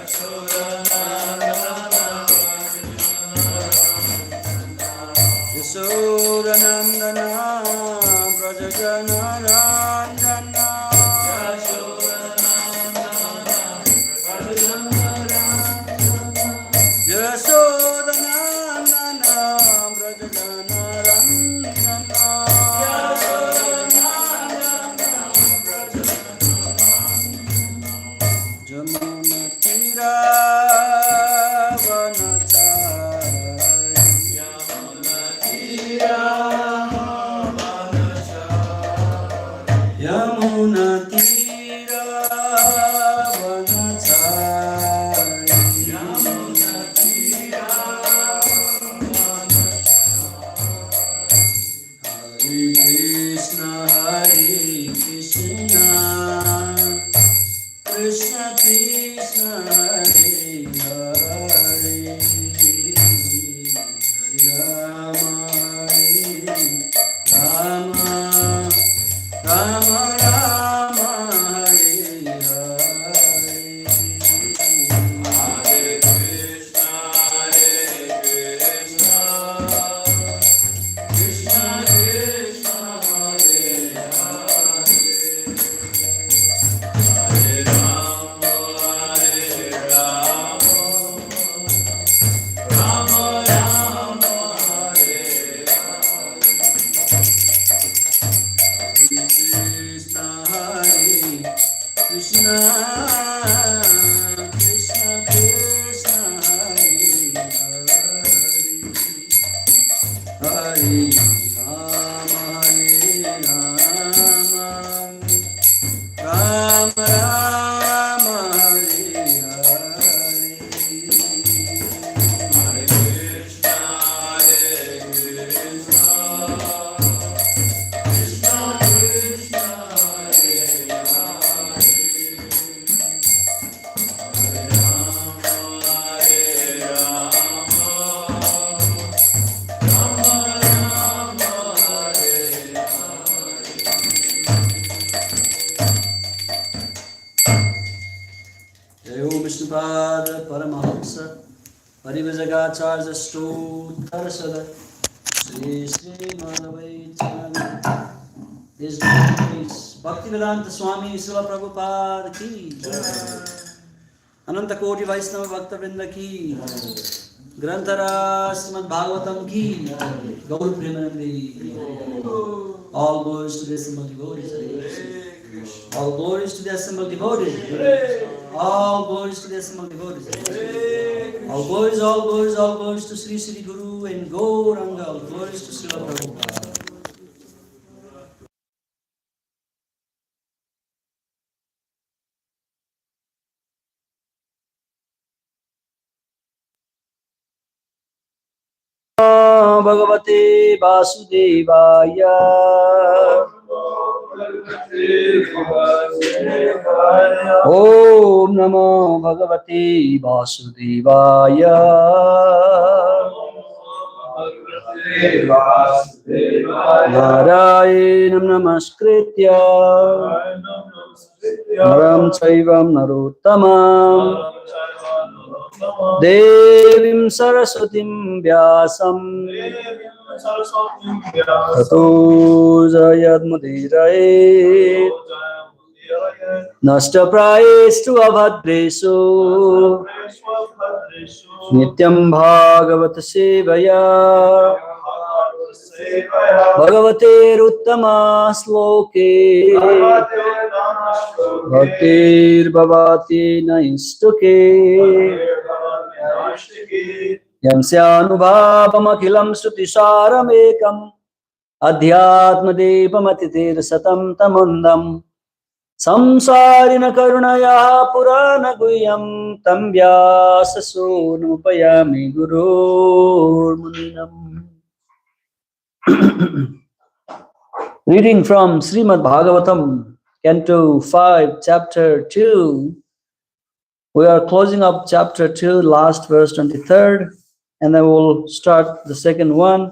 Yashodanandana Brajajana Randana Yashodanandana Brajajana Randana Jamuna Tira Yamuna Tira Vanachai Yamuna Tira Hare Krishna Krishna Krishna Hare Hare Rama Rama Rama Hare Hare Hare Krishna Krishna Krishna Hare Hare Hare Rama Rama Rama Hare Krishna Krishna Krishna Hare Hare Hare Rama Rama Rama Hare Hare Hare Krishna Krishna Krishna Vishnupada Paramahamsa Parivajagacharya Stotarasada Sri Madhavaitana His Grace Bhaktivedanta Swami Srila Prabhupada Ki Ananta Koti Vaishnava Bhakta Vrinda Ki Granthara Srimad Bhagavatam Ki Gaur Premanandi All glories to the assembled devotees. All glories to the assembled devotees. All glories to the assembled devotees. All glories, all glories, all glories to Sri Sri Guru and Gauranga. All glories to Srila Prabhupada. Bhagavate Vasudevaya. Om Namo Bhagavate Vasudevaya. Narayanam Namaskritya Naram Chaivam Narottamam Devim Saraswatim Vyasam Tato Jayadmudirayet Nashta Prayestu Avadresu Nityam Bhagavata Sevaya Bhagavate Uttama Sloke Bhaktir Bhavati Naistuke Yamsyanubhavam Akhilam Srutisaramekam Adhyatmadepamatitir Satam Tamundam Samsarina Karunaya Purana Guyam Tam Vyasasonupayami Gurur Muninam. Reading from Srimad Bhagavatam, Canto 5, Chapter 2. We are closing up Chapter 2, last verse 23rd, and then we'll start the second one.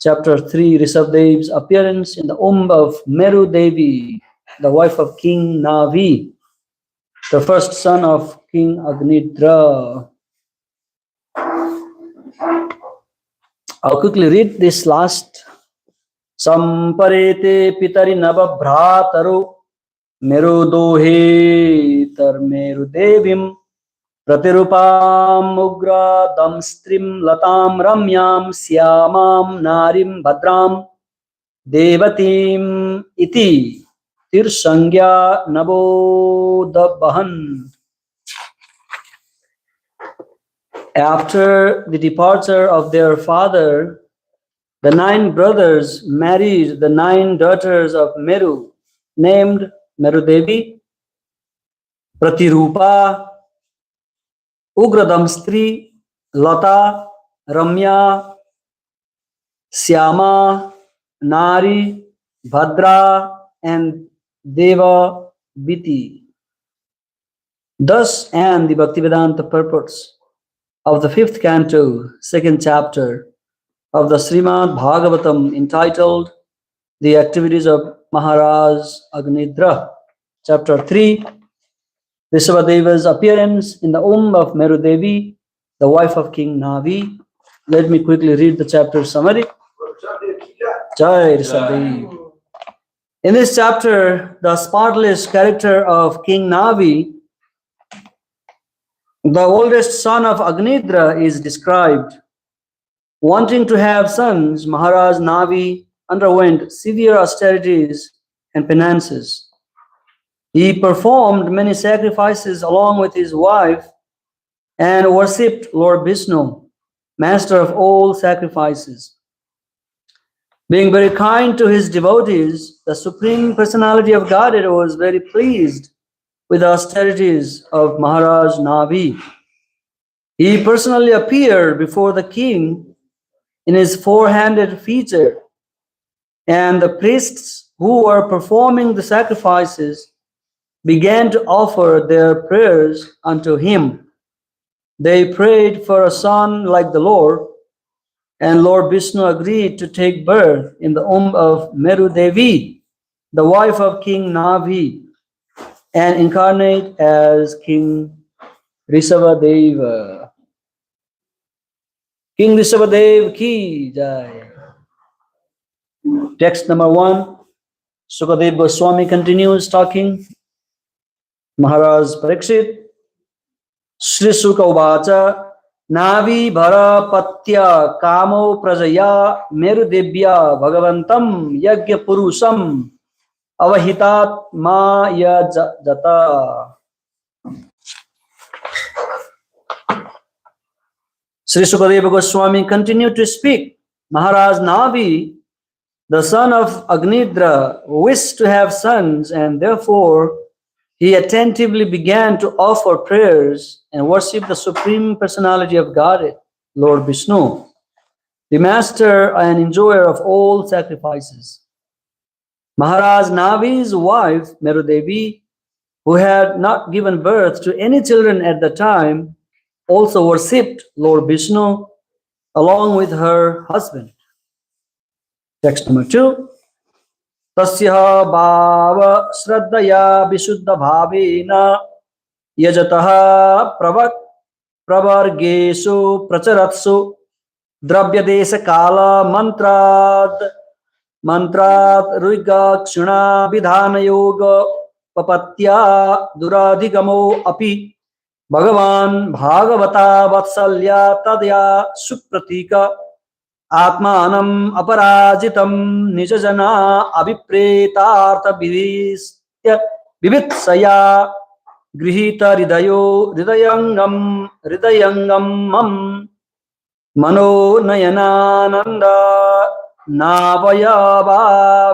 Chapter 3, Rishabdev's appearance in the womb of Meru Devi, the wife of King Navi, the first son of King Agnidra. I'll quickly read this last. Samparete pitari nava bhrataru meru dohe tar meru devim pratirupam ugra damstrim latam ramyam syamam narim bhadram devatim iti tirsangya nabodabhahan. After the departure of their father, the 9 brothers married the 9 daughters of Meru, named Merudevi, Pratirupa, Ugradamstri, Lata, Ramya, Syama, Nari, Bhadra, and Deva Biti. Thus, and the Bhaktivedanta purports of the 5th canto, 2nd chapter of the Srimad Bhagavatam, entitled The Activities of Maharaj Agnidra. Chapter 3, Rishabhadeva's appearance in the womb of Merudevi, the wife of King Navi. Let me quickly read the chapter summary. Jai Rishabhadev. In this chapter, the spotless character of King Navi, the oldest son of Agnidra, is described. Wanting to have sons, Maharaj Navi underwent severe austerities and penances. He performed many sacrifices along with his wife and worshipped Lord Vishnu, master of all sacrifices. Being very kind to his devotees, the Supreme Personality of Godhead was very pleased with the austerities of Maharaj Navi. He personally appeared before the king in his 4-handed feature, and the priests who were performing the sacrifices began to offer their prayers unto him. They prayed for a son like the Lord, and Lord Vishnu agreed to take birth in the womb of Meru Devi, the wife of King Navi, and incarnate as King Rishabhadeva. King Rishabhadev ki jai. Text number 1. Sukadeva Goswami continues talking. Maharaj Parikshit. Shri Suka Uvacha Navi Bhara Patya Kamo Prajaya Meru Devya Bhagavantam Yagya Purusham Avahitat Ma Yajata. Sri Sukadeva Goswami continued to speak. Maharaj Navi, the son of Agnidra, wished to have sons, and therefore he attentively began to offer prayers and worship the Supreme Personality of Godhead, Lord Vishnu, the master and enjoyer of all sacrifices. Maharaj Navi's wife, Merudevi, who had not given birth to any children at the time, also worshipped Lord Vishnu along with her husband. Text number 2. Tasya bhava shraddhaya visuddha bhavena yajataha pravargeshu pracharatsu dravya desha kala mantrat ruiga kshuna vidhana yoga papatya duradhigamo api Bhagavan Bhagavata Vatsalya Tadya Supratika Atmanam Aparajitam Nijajana Abhipretartha Vivitsaya Grihita Ridayangam Mam Mano Nayanananda Navayava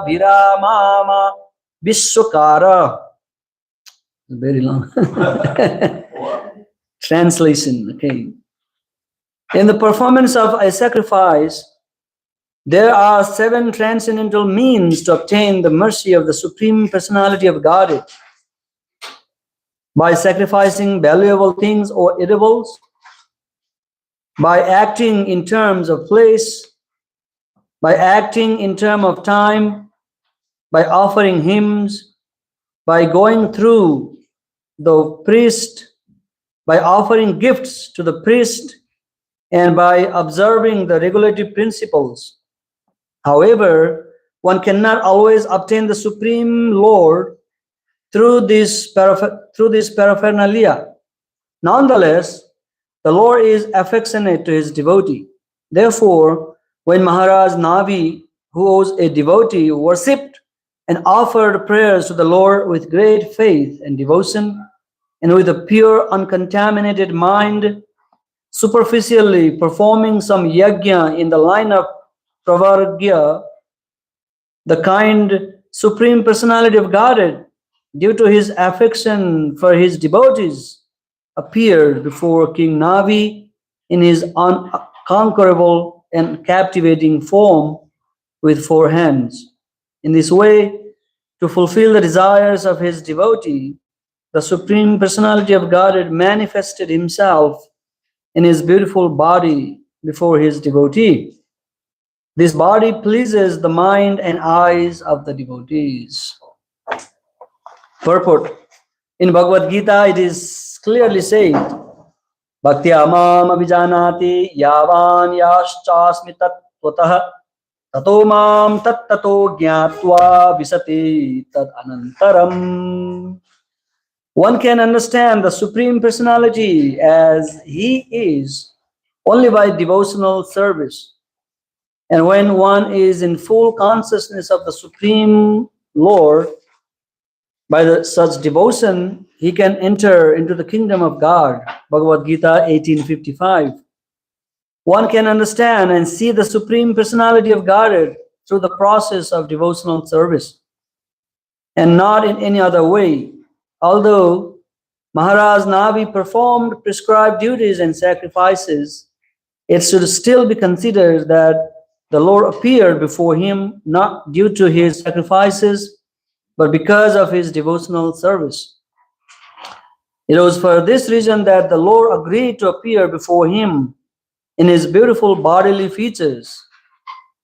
Viramama Vishwakara. Very long. Translation. Okay. In the performance of a sacrifice, there are 7 transcendental means to obtain the mercy of the Supreme Personality of Godhead. By sacrificing valuable things or edibles, by acting in terms of place, by acting in terms of time, by offering hymns, by going through the priest, by offering gifts to the priest and by observing the regulative principles. However, one cannot always obtain the Supreme Lord through this paraphernalia. Nonetheless, the Lord is affectionate to his devotee. Therefore, when Maharaj Navi, who was a devotee, worshipped and offered prayers to the Lord with great faith and devotion, and with a pure, uncontaminated mind, superficially performing some yajna in the line of pravargya, the kind Supreme Personality of Godhead, due to his affection for his devotees, appeared before King Navi in his unconquerable and captivating form with four hands. In this way, to fulfill the desires of his devotee, the Supreme Personality of Godhead manifested himself in his beautiful body before his devotee. This body pleases the mind and eyes of the devotees. Purport. In Bhagavad Gita, it is clearly said, Bhaktya mam abhijanati yavan yaschasmi tattvataha tato mam tattato jnatva visati tad anantaram. One can understand the Supreme Personality as he is only by devotional service. And when one is in full consciousness of the Supreme Lord, by such devotion, he can enter into the kingdom of God. Bhagavad Gita 18:55. One can understand and see the Supreme Personality of Godhead through the process of devotional service, and not in any other way. Although Maharaj Navi performed prescribed duties and sacrifices, it should still be considered that the Lord appeared before him not due to his sacrifices, but because of his devotional service. It was for this reason that the Lord agreed to appear before him in his beautiful bodily features.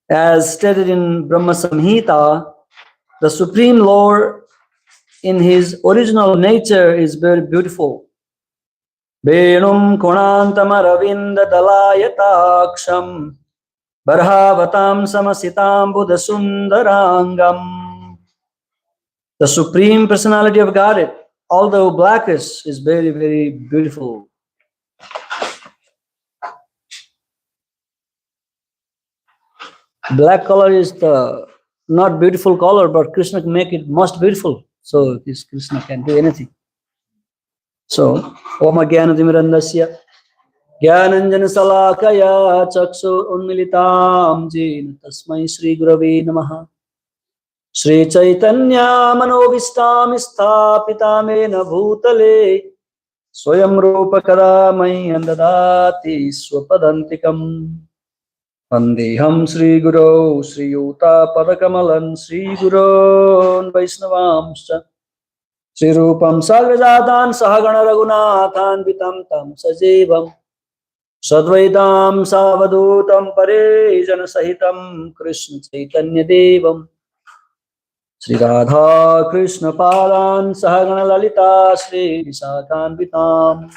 As stated in Brahma Samhita, the Supreme Lord in his original nature is very beautiful. Venum Konantamaravinda Dalayataaksham Barhavatam Samasitam Buddha Sundarangam. The Supreme Personality of Godhead, although blackish, is very, very beautiful. Black color is the not beautiful color, but Krishna can make it most beautiful. So this Krishna can do anything. So, Om Jnanatimirandasya Jnananjana Salakaya Chakshur Unmilitam Jena Tasmai Shri Gurave Namaha Shri Chaitanya Manobishtam Sthapitamena Bhutale Swayam Rupa Kadamai Andadati Swapadantikam Vandeham Sri Guru Sri Yuta Padakamalan Sri Guru Vaisnavamscha Sri Rupam Sagrajatan Sahagana Raghunathan Vitam Tam Sajivam Sadvaitam Savadutam Parejana Sahitam Krishna Chaitanya Devam Sri Radha Krishna Padan Sahagana Lalita Sri Visakhan Vitam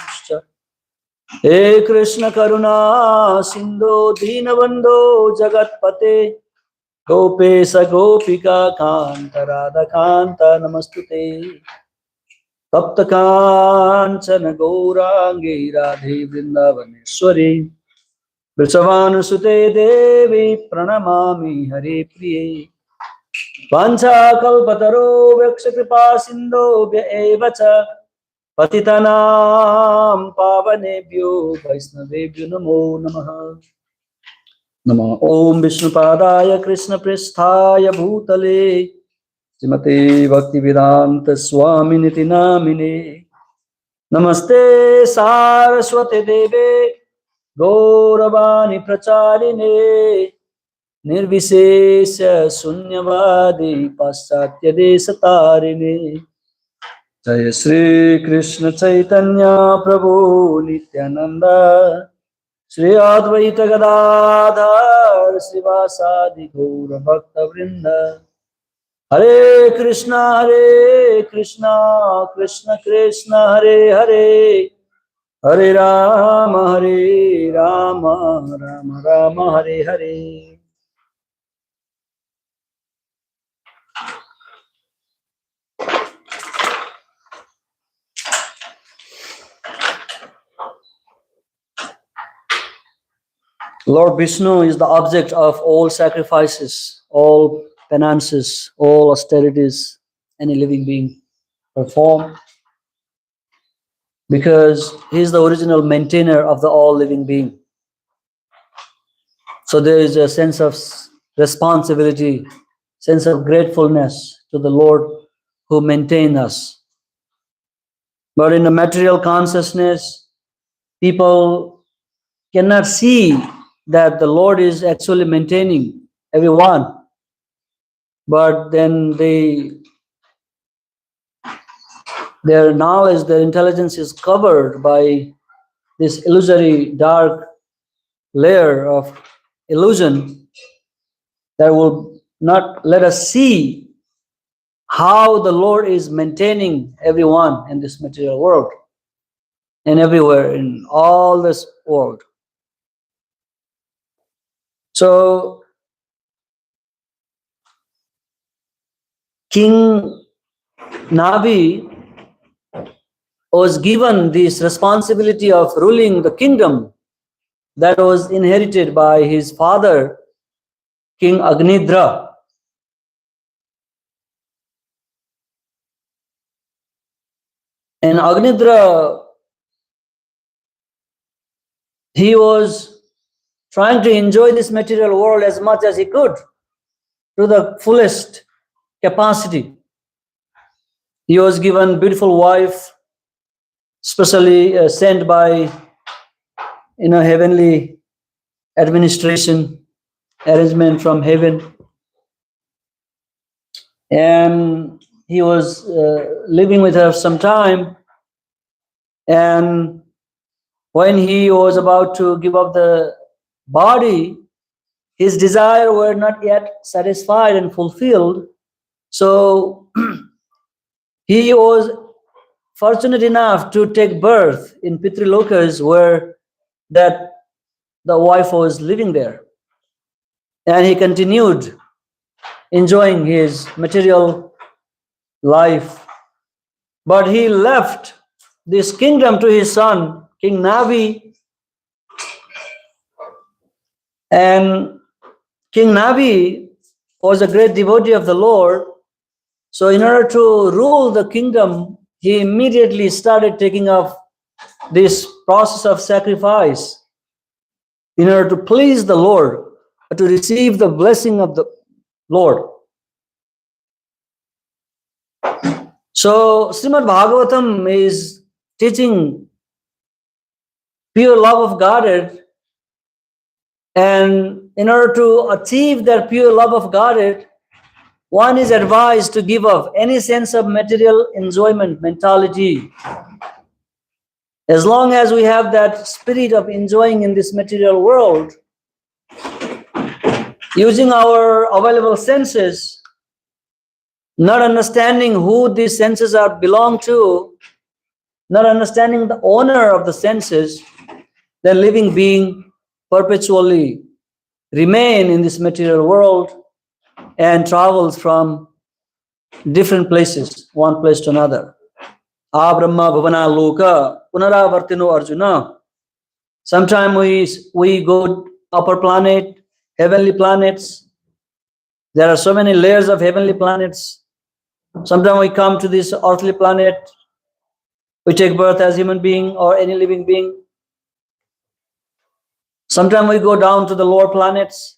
He Krishna Karuna Sindhu Dinabandhu Jagatpate Gopesa Gopika Kanta Radha Kanta Namastute Tapta Kanchana Gaurangi Radhe Vrindavaneshwari Vrishavanusute Devi Pranamami Hare Priye Vancha Kalpataro Vaksha Kripa Sindho Vyaevacha Patitanam Pavanebhyo Vaisnavebhyo Namo Namaha Namo Om Vishnupadaya Krishna Pristhaya Bhutale Srimate Bhaktivedanta Swami Niti Namine Namaste Saraswate Deve Gauravani Pracharine Nirvishesha Sunyavadi Paschatya Desatarine Jaya Shri Krishna Chaitanya Prabhu Nityananda Shri Advaita Gadadhar Srivasadi Gaura Bhakta Vrinda Hare Krishna Krishna Krishna Hare Hare Hare Rama, Rama Rama, Hare Hare. Lord Vishnu is the object of all sacrifices, all penances, all austerities any living being perform, because he is the original maintainer of the all living being. So there is a sense of responsibility, sense of gratefulness to the Lord who maintains us. But in the material consciousness, people cannot see that the Lord is actually maintaining everyone. But then their knowledge, their intelligence is covered by this illusory dark layer of illusion that will not let us see how the Lord is maintaining everyone in this material world and everywhere in all this world. So King Navi was given this responsibility of ruling the kingdom that was inherited by his father, King Agnidra. And Agnidra, he was trying to enjoy this material world as much as he could to the fullest capacity. He was given beautiful wife, specially sent by heavenly administration arrangement from heaven, and he was living with her some time. And when he was about to give up the body, his desire were not yet satisfied and fulfilled. So he was fortunate enough to take birth in Pitrilokas, where that the wife was living there. And he continued enjoying his material life. But he left this kingdom to his son, King Navi. And King Navi was a great devotee of the Lord. So in order to rule the kingdom, he immediately started taking up this process of sacrifice in order to please the Lord, to receive the blessing of the Lord. So Srimad Bhagavatam is teaching pure love of Godhead, and in order to achieve that pure love of Godhead, one is advised to give up any sense of material enjoyment mentality. As long as we have that spirit of enjoying in this material world, using our available senses, not understanding who these senses are belong to, not understanding the owner of the senses, the living being perpetually remain in this material world and travels from different places, one place to another. Brahma bhavana loka punaravartino Arjuna. Sometimes we go upper planet, heavenly planets. There are so many layers of heavenly planets. Sometimes we come to this earthly planet. We take birth as human being or any living being. Sometimes we go down to the lower planets.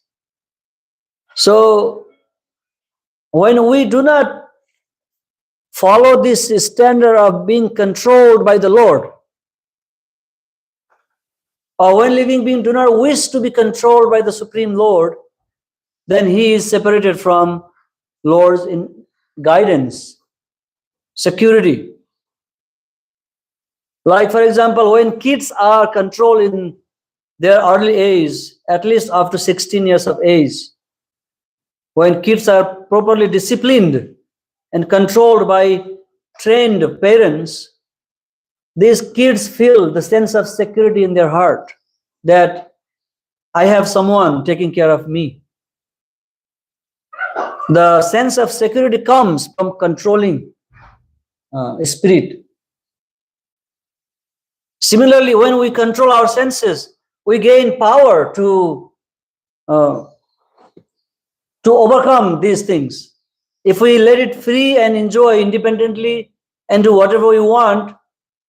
So when we do not follow this standard of being controlled by the Lord, or when living beings do not wish to be controlled by the Supreme Lord, then he is separated from Lord's guidance, security. Like for example, when kids are controlled in their early age, at least after 16 years of age, when kids are properly disciplined and controlled by trained parents, these kids feel the sense of security in their heart that I have someone taking care of me. The sense of security comes from controlling spirit. Similarly, when we control our senses, we gain power to overcome these things. If we let it free and enjoy independently and do whatever we want,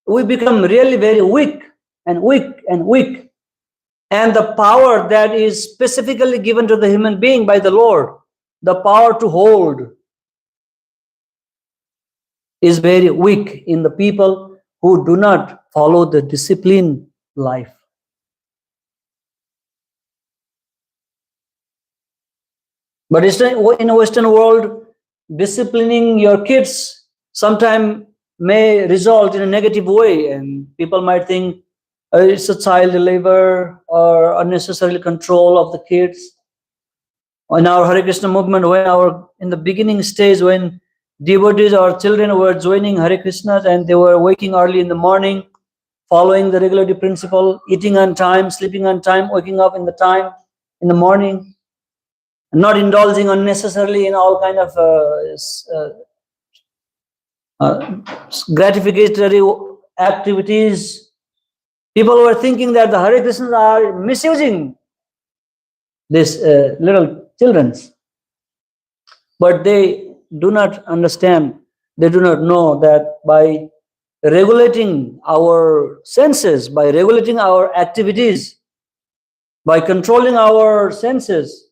we become really very weak and weak and weak. And the power that is specifically given to the human being by the Lord, the power to hold, is very weak in the people who do not follow the disciplined life. But in a Western world, disciplining your kids sometimes may result in a negative way, and people might think it's a child labor or unnecessary control of the kids. In our Hare Krishna movement, in the beginning stage, when devotees or children were joining Hare Krishna and they were waking early in the morning, following the regularity principle, eating on time, sleeping on time, waking up in the morning, not indulging unnecessarily in all kind of gratificatory activities. People were thinking that the Hare Krishnas are misusing these little children. But they do not understand, they do not know that by regulating our senses, by regulating our activities, by controlling our senses,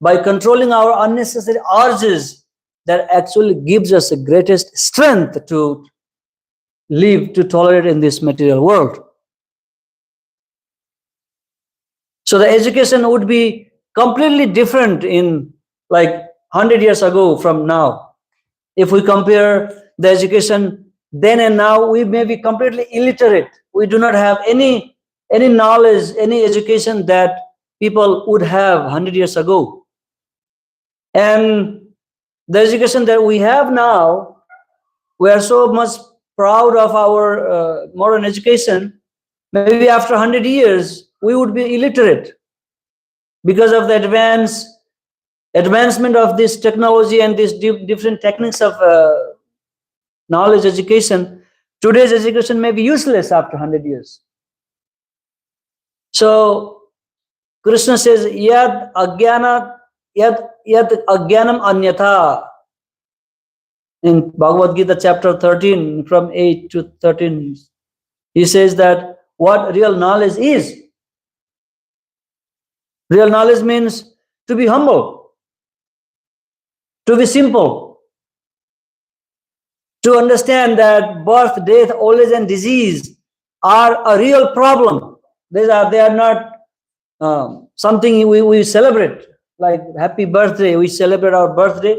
by controlling our unnecessary urges, that actually gives us the greatest strength to live, to tolerate in this material world. So the education would be completely different in like 100 years ago from now. If we compare the education then and now, we may be completely illiterate. We do not have any knowledge, any education that people would have 100 years ago. And the education that we have now, we are so much proud of our modern education. Maybe after 100 years, we would be illiterate because of the advancement of this technology and these different techniques of knowledge education. Today's education may be useless after 100 years. So Krishna says, yad agyanam anyatha. In Bhagavad Gita chapter 13, from 8 to 13, he says that what real knowledge is. Real knowledge means to be humble, to be simple, to understand that birth, death, old age, and disease are a real problem. They are not something we celebrate, like happy birthday. We celebrate our birthday.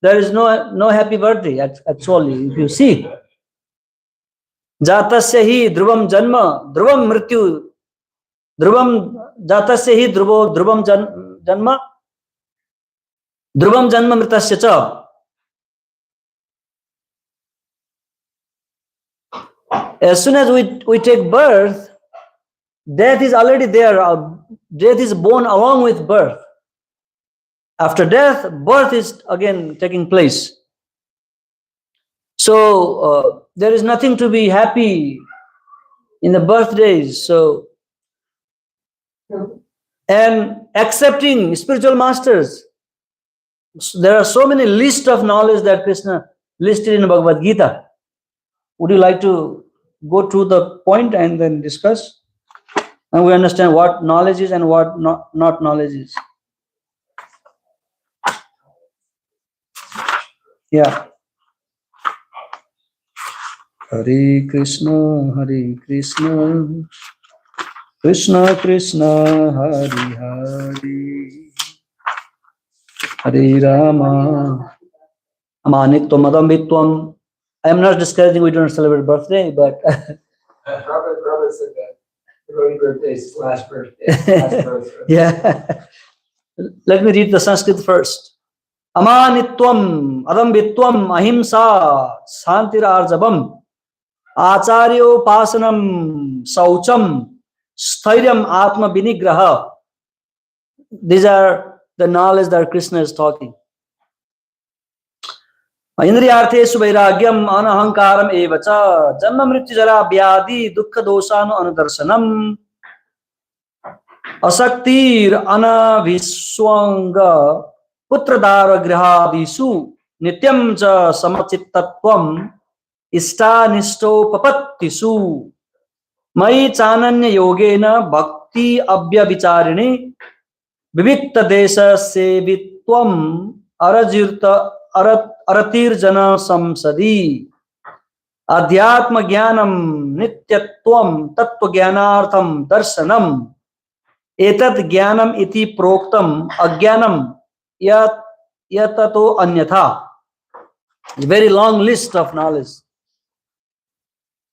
There is no happy birthday actually. If you see, jatasya hi dhruvam janma, dhruvam mrityu, dhruvam jatasya hi dhruvam janma, dhruvam janma mritasya cha. As soon as we take birth, death is already there. Death is born along with birth. After death, birth is again taking place. So there is nothing to be happy in the birthdays. So, and accepting spiritual masters. There are so many lists of knowledge that Krishna listed in Bhagavad Gita. Would you like to go to the point and then discuss? And we understand what knowledge is and what not knowledge is. Yeah. Hare Krishna, Krishna Krishna, Hare Hare, Hare Rama. Amanitvam adambitvam. I am not discouraging we don't celebrate birthday, but Prabhu said that. Every birthday is last birthday. yeah. Let me read the Sanskrit first. Amanitvam adambitvam ahimsa santirarjabam Acharyopasanam saucham stairyam atma vinigraha. These are the knowledge that Krishna is talking. Indriyartheshu vairagyam anahankaram evacha janma mrityu jara vyadi dukkha dosanu anudarsanam asaktir anaviswanga putradara grihadisu nityam cha samachittatvam istanisto papattisu mai chananya yogena bhakti abhya vicharini vivikta desha sevitvam arajirta aratir jana samsadi adhyatma jnanam nityatvam tattva jnanartham darshanam etat jnanam iti proktam ajnanam yatato anyatha. A very long list of knowledge.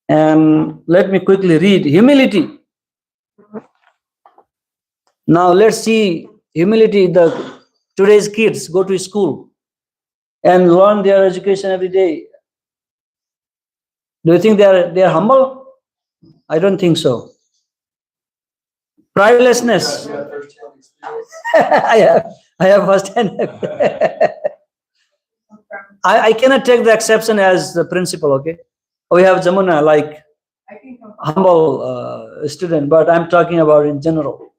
And let me quickly read. Humility. Now let's see humility. Today's kids go to school and learn their education every day. Do you think they are humble? I don't think so. Pridelessness. I have first-hand. I cannot take the exception as the principle. Okay, we have Jamuna like humble student, but I'm talking about in general.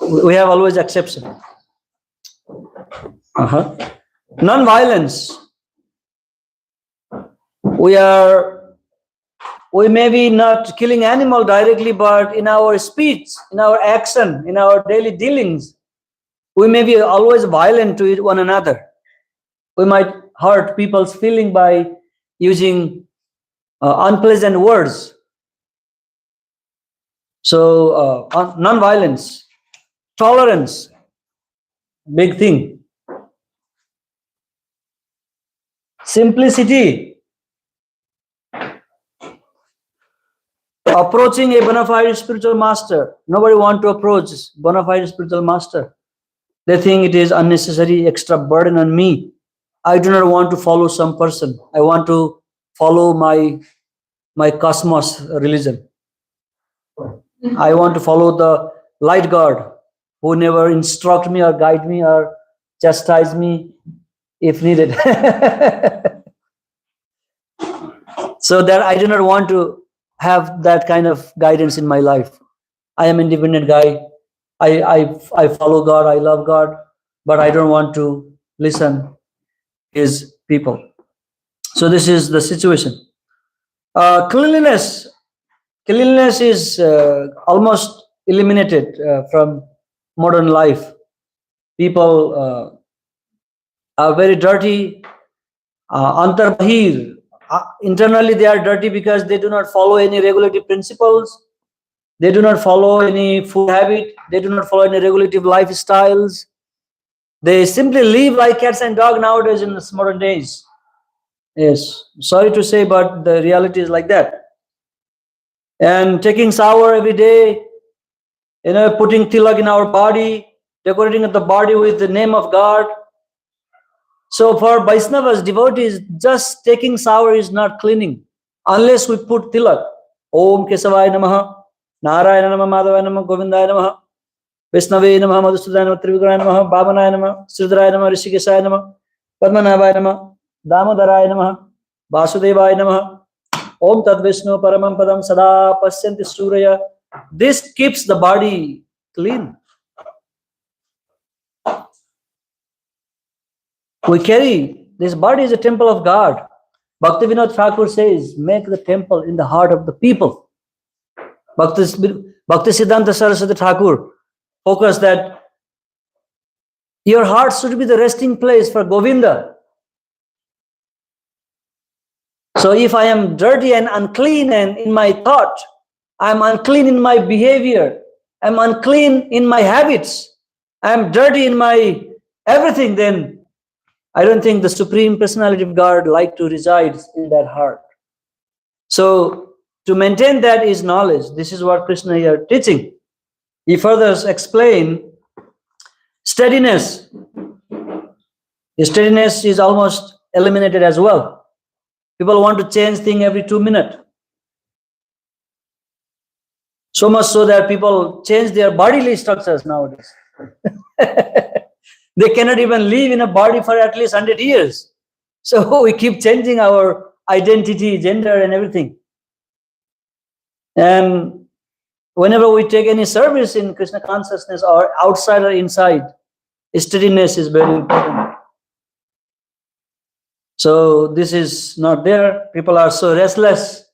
We have always exception. Non-violence. We may be not killing animal directly, but in our speech, in our action, in our daily dealings, we may be always violent to one another. We might hurt people's feeling by using unpleasant words. So non-violence, tolerance, big thing. Simplicity. Approaching a bona fide spiritual master. Nobody wants to approach bona fide spiritual master. They think it is unnecessary extra burden on me. I do not want to follow some person. I want to follow my cosmos religion. I want to follow the light God who never instruct me or guide me or chastise me if needed. So that I do not want to have that kind of guidance in my life. I am an independent guy. I follow God. I love God, but I don't want to listen his people. So this is the situation. Cleanliness is almost eliminated from modern life. People are very dirty. Antarbahir. Internally they are dirty because they do not follow any regulative principles. They do not follow any food habit. They do not follow any regulative lifestyles. They simply live like cats and dogs nowadays in this modern days. Yes, sorry to say, but the reality is like that. And taking shower every day, putting tilak in our body, decorating the body with the name of God. So for Vaishnavas, devotees, just taking shower is not cleaning unless we put tilak. Om Kesavaya Namaha, Narayana Namaha, Madhavaya Namaha, Govindaya Namaha, Vaishnavaya Namaha, Madhusudaya Namaha, Trivikraya Namaha, Bhavanaya Namaha, Sridharaya Namaha, Rishikesaya Namaha, Padmanabhaya Namaha, Damodaraya Namaha, Vasudevaya Namaha, Om Tad Vishnu Paramam Padam Sada Pasyanti Surya. This keeps the body clean. We carry, this body is a temple of God. Bhaktivinoda Thakur says, make the temple in the heart of the people. Bhakti Siddhanta Saraswati Thakur focused that your heart should be the resting place for Govinda. So if I am dirty and unclean and in my thought, I am unclean in my behavior, I am unclean in my habits, I am dirty in my everything, then I don't think the Supreme Personality of God like to reside in that heart. So to maintain that is knowledge. This is what Krishna here teaching. He further explain steadiness. Steadiness is almost eliminated as well. People want to change things every 2 minutes. So much so that people change their bodily structures nowadays. They cannot even live in a body for at least 100 years. So we keep changing our identity, gender, and everything. And whenever we take any service in Krishna consciousness, or outside or inside, steadiness is very important. So this is not there. People are so restless.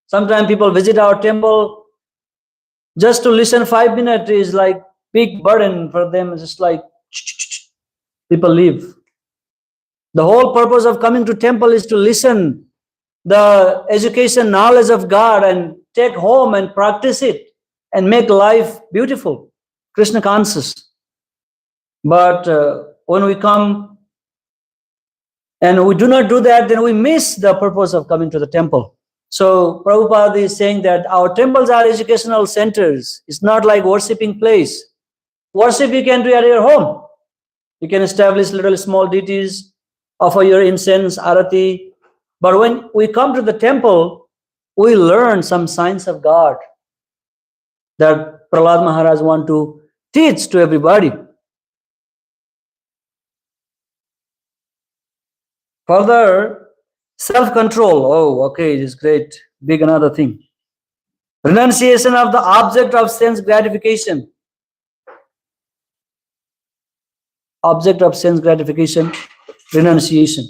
Sometimes people visit our temple just to listen 5 minutes is like big burden for them. It's just like people leave. The whole purpose of coming to temple is to listen the education, knowledge of God, and take home and practice it and make life beautiful, Krishna conscious. But when we come and we do not do that, then we miss the purpose of coming to the temple. So Prabhupada is saying that our temples are educational centers. It's not like worshipping place. Worship you can do at your home. You can establish little small deities, offer your incense, arati. But when we come to the temple, we learn some science of God that Prahlad Maharaj want to teach to everybody. Further, self-control. Oh, okay, it is great. Big another thing. Renunciation of the object of sense gratification. Object of sense gratification, renunciation.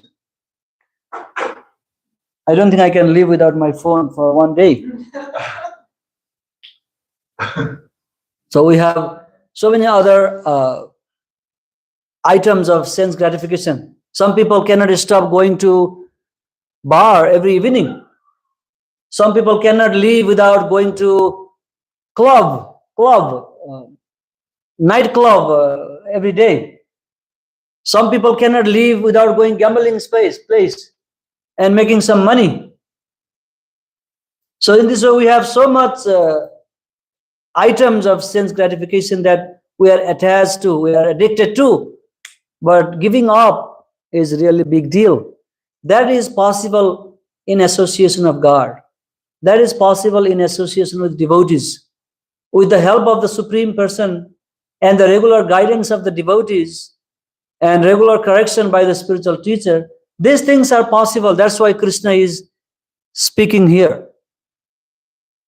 I don't think I can live without my phone for one day. So we have so many other items of sense gratification. Some people cannot stop going to bar every evening. Some people cannot live without going to nightclub every day. Some people cannot live without going gambling place and making some money. So in this way, we have so much items of sense gratification that we are attached to, we are addicted to. But giving up is really a big deal. That is possible in association of God. That is possible in association with devotees. With the help of the Supreme Person and the regular guidance of the devotees and regular correction by the spiritual teacher, these things are possible. That's why Krishna is speaking here.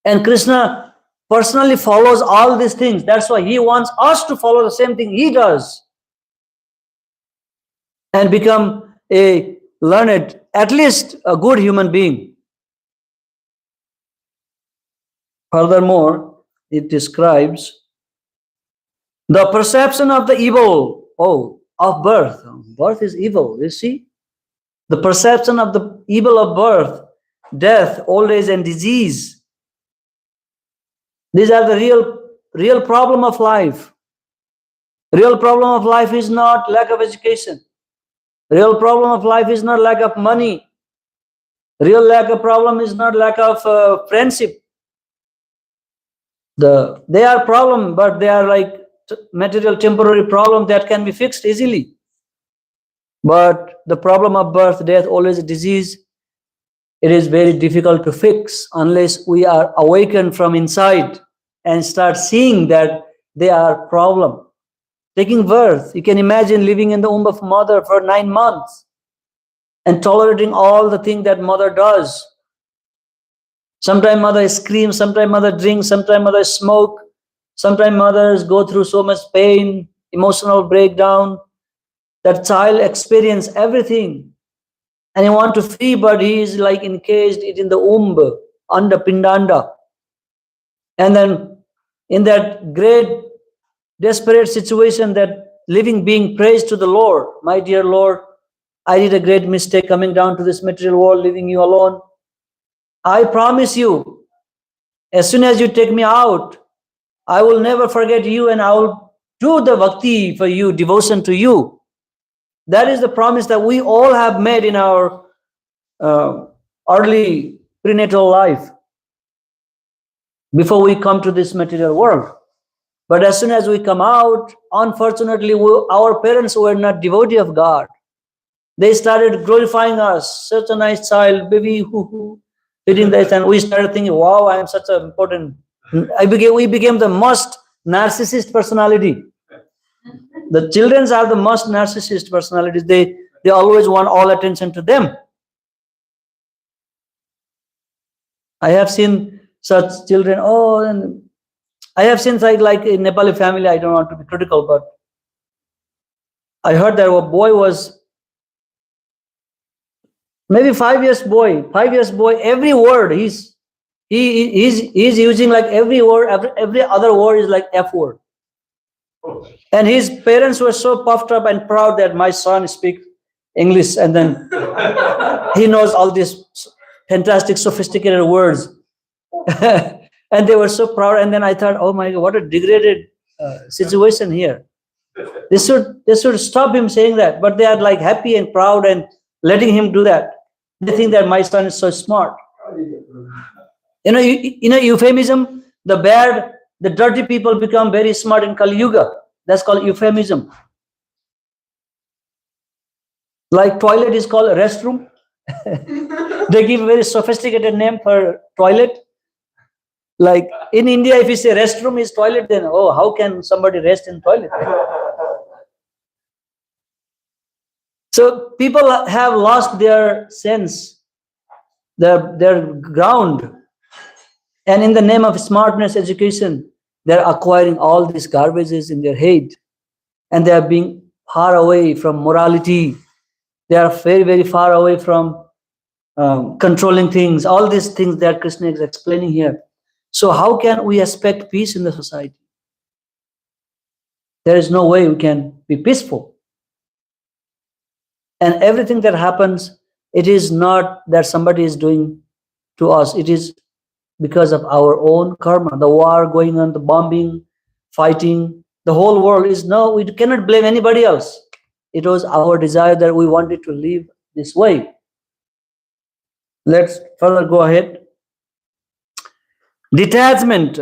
And Krishna personally follows all these things. That's why he wants us to follow the same thing he does and become a learned, at least a good human being. Furthermore, it describes the perception of the evil, of birth. Birth is evil, you see? The perception of the evil of birth, death, old age, and disease. These are the real problem of life. Real problem of life is not lack of education. Real problem of life is not lack of money. Real problem is not lack of friendship. They are problem, but they are like material temporary problem that can be fixed easily. But the problem of birth, death, old age, disease, it is very difficult to fix unless we are awakened from inside and start seeing that they are problem. Taking birth, you can imagine living in the womb of mother for 9 months and tolerating all the things that mother does. Sometimes mother screams, sometimes mother drinks, sometimes mother smoke, sometimes mothers go through so much pain, emotional breakdown. That child experience everything. And he want to free, but he is like encaged in the womb, under pindanda. And then in that great desperate situation, that living being prays to the Lord, my dear Lord, I did a great mistake coming down to this material world, leaving you alone. I promise you, as soon as you take me out, I will never forget you and I will do the bhakti for you, devotion to you. That is the promise that we all have made in our early prenatal life before we come to this material world. But as soon as we come out, unfortunately, our parents were not devotee of God. They started glorifying us, such a nice child, baby, hoo-hoo, eating this, and we started thinking, wow, I am such an important We became the most narcissist personality. The children are the most narcissist personalities. They always want all attention to them. I have seen such children. Oh, and I have seen like in Nepali family. I don't want to be critical, but I heard that a boy was maybe 5 years boy. 5 years boy. Every word he's using like every word. Every other word is like F word. And his parents were so puffed up and proud that my son speaks English, and then he knows all these fantastic, sophisticated words. And they were so proud. And then I thought, oh my God, what a degraded situation here. They should stop him saying that. But they are like happy and proud and letting him do that. They think that my son is so smart. You know, euphemism, the dirty people become very smart in Kali Yuga. That's called euphemism. Like toilet is called a restroom. They give a very sophisticated name for toilet. Like in India, if you say restroom is toilet, then oh, how can somebody rest in toilet? So people have lost their sense, their ground. And in the name of smartness education, they're acquiring all these garbages in their head. And they are being far away from morality. They are very, very far away from controlling things. All these things that Krishna is explaining here. So how can we expect peace in the society? There is no way we can be peaceful. And everything that happens, it is not that somebody is doing to us. It is because of our own karma. The war going on, the bombing, fighting, the whole world is no, we cannot blame anybody else. It was our desire that we wanted to live this way. Let's further go ahead. Detachment.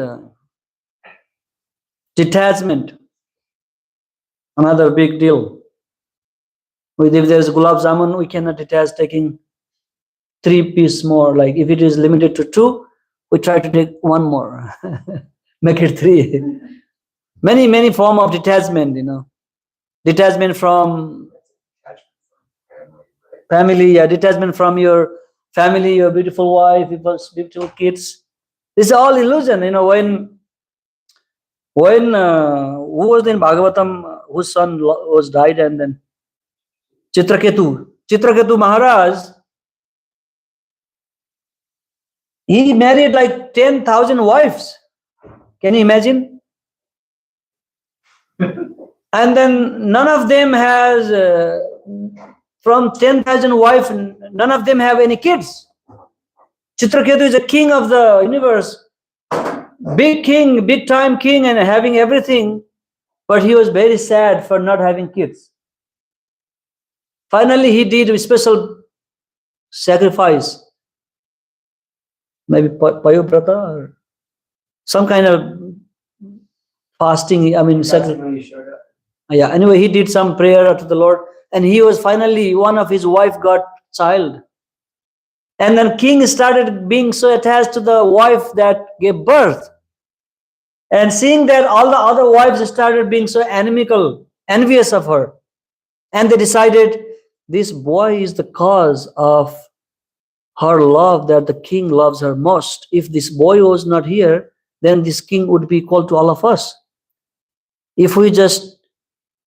Detachment. Another big deal. If there's gulab jamun, we cannot detach taking 3 pieces more. Like if it is limited to 2, we try to take 1 more. Make it 3. Many form of detachment, you know. Detachment from family, yeah, detachment from your family, your beautiful wife, your beautiful kids. This is all illusion, you know. When who was in Bhagavatam, whose son was died, and then Chitraketu Maharaj, he married like 10,000 wives. Can you imagine? And then none of them has, from 10,000 wives, none of them have any kids. Chitraketu is a king of the universe. Big king, big time king, and having everything. But he was very sad for not having kids. Finally, he did a special sacrifice. Maybe Payobrata or some kind of fasting. I mean, yeah. Anyway, he did some prayer to the Lord, and he was finally, one of his wife got child. And then king started being so attached to the wife that gave birth. And seeing that all the other wives started being so inimical, envious of her. And they decided this boy is the cause of her love, that the king loves her most. If this boy was not here, then this king would be equal to all of us. If we just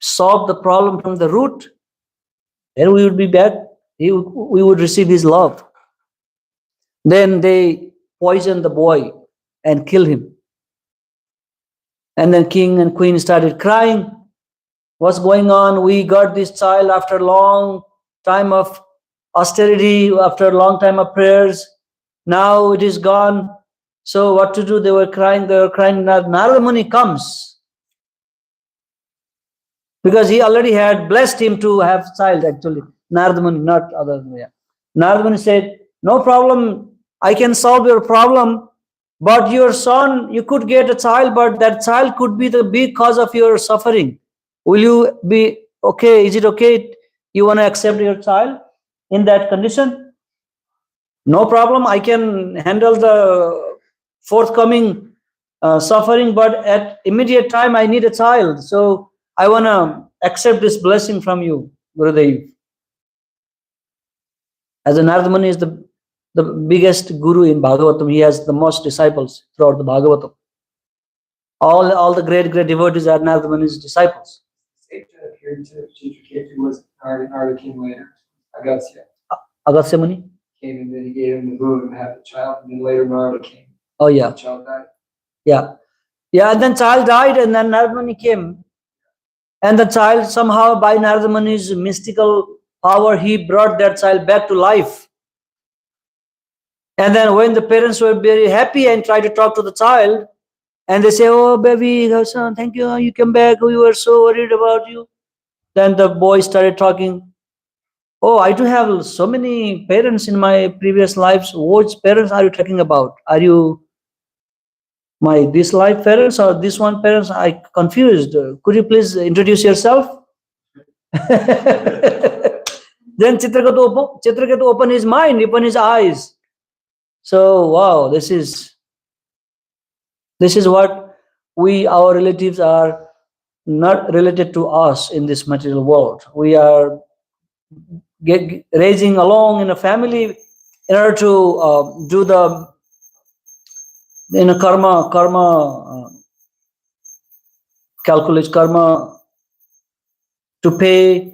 solve the problem from the root, then we would be bad. We would receive his love. Then they poisoned the boy and killed him. And then king and queen started crying. What's going on? We got this child after a long time of austerity, after a long time of prayers. Now it is gone. So what to do? They were crying. Narada Muni comes. Because he already had blessed him to have child, actually. Narada Muni, not other. Yeah. Narada Muni said, no problem. I can solve your problem. But your son, you could get a child, but that child could be the big cause of your suffering. Will you be okay? Is it okay? You want to accept your child in that condition? No problem. I can handle the forthcoming suffering, but at immediate time I need a child. So I want to accept this blessing from you, Gurudev. As Narada Muni is the biggest guru in Bhagavatam. He has the most disciples throughout the Bhagavatam. All the great devotees are Narada Muni's disciples. Same to appear to teacher Ketu was Narada came later. Agastya Agastya Muni? came and then he gave him the boon to have the child, and then later Narada came. Oh yeah. The child died. Yeah. Yeah, and then child died, and then Narada Muni came. And the child somehow, by Narada Muni's mystical power, he brought that child back to life. And then when the parents were very happy and tried to talk to the child, and they say, "Oh baby, son, thank you, you came back, we were so worried about you." Then the boy started talking, "Oh, I do have so many parents in my previous lives. Which parents are you talking about? Are you my this life parents or this one parents? I confused. Could you please introduce yourself?" Then Chitraketu opened his mind, opened his eyes. So wow, this is what our relatives are not related to us in this material world. We are raising along in a family in order to do the karma calculate karma to pay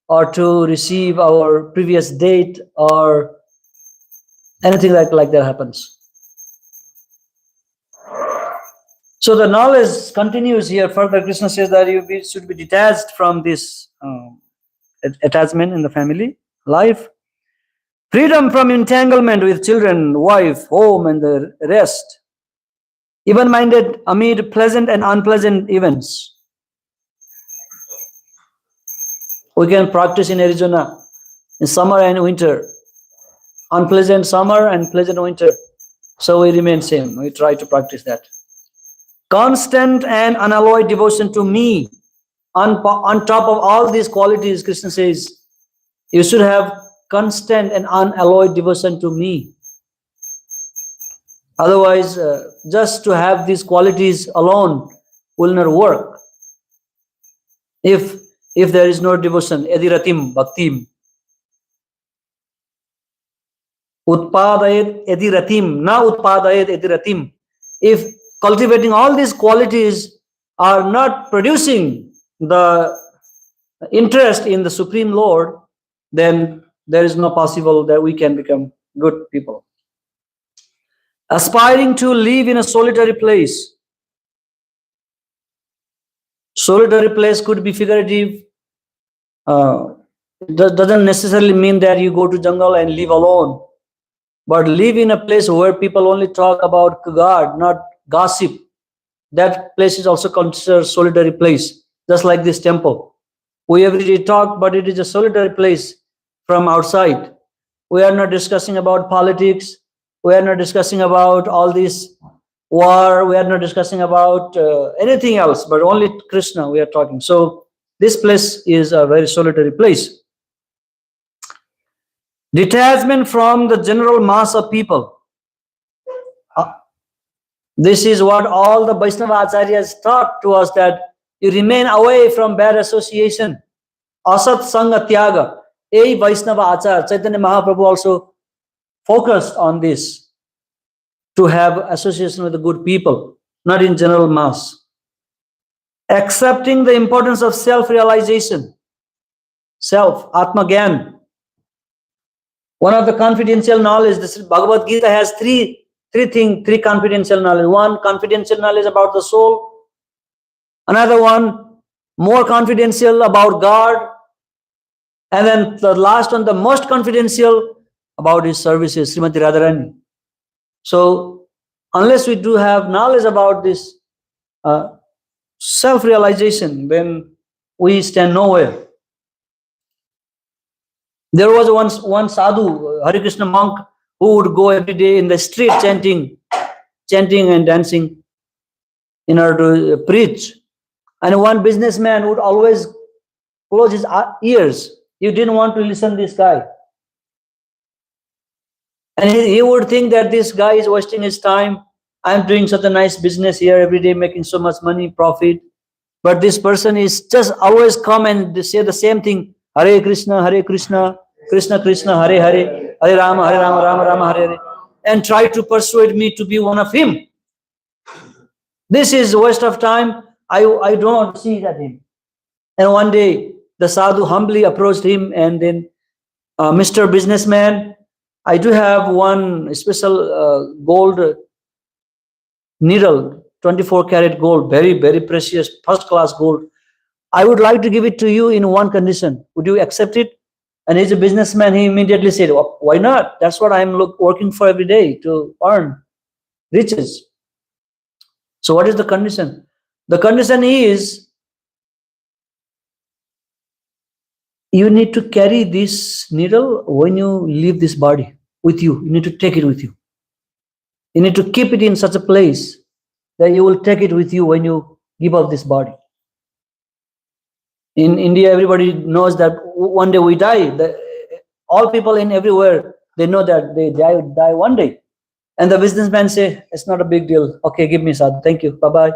or to receive our previous date or anything like that happens. So the knowledge continues here. Further, Krishna says that you should be detached from this attachment in the family life. Freedom from entanglement with children, wife, home, and the rest. Even-minded amid pleasant and unpleasant events. We can practice in Arizona in summer and winter. Unpleasant summer and pleasant winter. So we remain same. We try to practice that. Constant and unalloyed devotion to me. On top of all these qualities, Krishna says, you should have constant and unalloyed devotion to me. Otherwise, just to have these qualities alone will not work. If there is no devotion, ediratim bhaktim. Utpadayet ediratim, na utpadayet ediratim. If cultivating all these qualities are not producing the interest in the Supreme Lord, then there is no possible that we can become good people. Aspiring to live in a solitary place. Solitary place could be figurative. It doesn't necessarily mean that you go to jungle and live alone. But live in a place where people only talk about God, not gossip. That place is also considered solitary place, just like this temple. We every day talk, but it is a solitary place from outside. We are not discussing about politics. We are not discussing about all this war. We are not discussing about anything else, but only Krishna we are talking. So this place is a very solitary place. Detachment from the general mass of people. This is what all the Vaishnava Acharyas taught to us, that you remain away from bad association. Asat Sangha Tyaga. A Vaishnava Acharya, Chaitanya Mahaprabhu also focused on this, to have association with the good people, not in general mass. Accepting the importance of self-realization. Self, Atma Gyan. One of the confidential knowledge, this Bhagavad Gita has three confidential knowledge. One, confidential knowledge about the soul. Another one, more confidential about God. And then the last one, the most confidential, about his services, Srimati Radharani. So, unless we do have knowledge about this self-realization, then we stand nowhere. There was one sadhu, Hare Krishna monk, who would go every day in the street chanting and dancing in order to preach. And one businessman would always close his ears. You didn't want to listen to this guy. And he would think that this guy is wasting his time. I'm doing such a nice business here every day, making so much money, profit. But this person is just always come and they say the same thing. Hare Krishna, Krishna Krishna, Hare Hare, Hare Rama, Rama Rama, Hare Hare. And try to persuade me to be one of him. This is waste of time. I don't see that him. And one day, the sadhu humbly approached him and then, Mr. Businessman, I do have one special gold needle, 24 karat gold, very, very precious, first class gold. I would like to give it to you in one condition. Would you accept it? And he's a businessman. He immediately said, well, why not? That's what I'm working for every day, to earn riches. So what is the condition? The condition is, you need to carry this needle when you leave this body with you. You need to take it with you. You need to keep it in such a place that you will take it with you when you give up this body. In India, everybody knows that one day we die. All people in everywhere, they know that they die one day. And the businessman say, it's not a big deal. Okay, give me sadhu. Thank you. Bye-bye.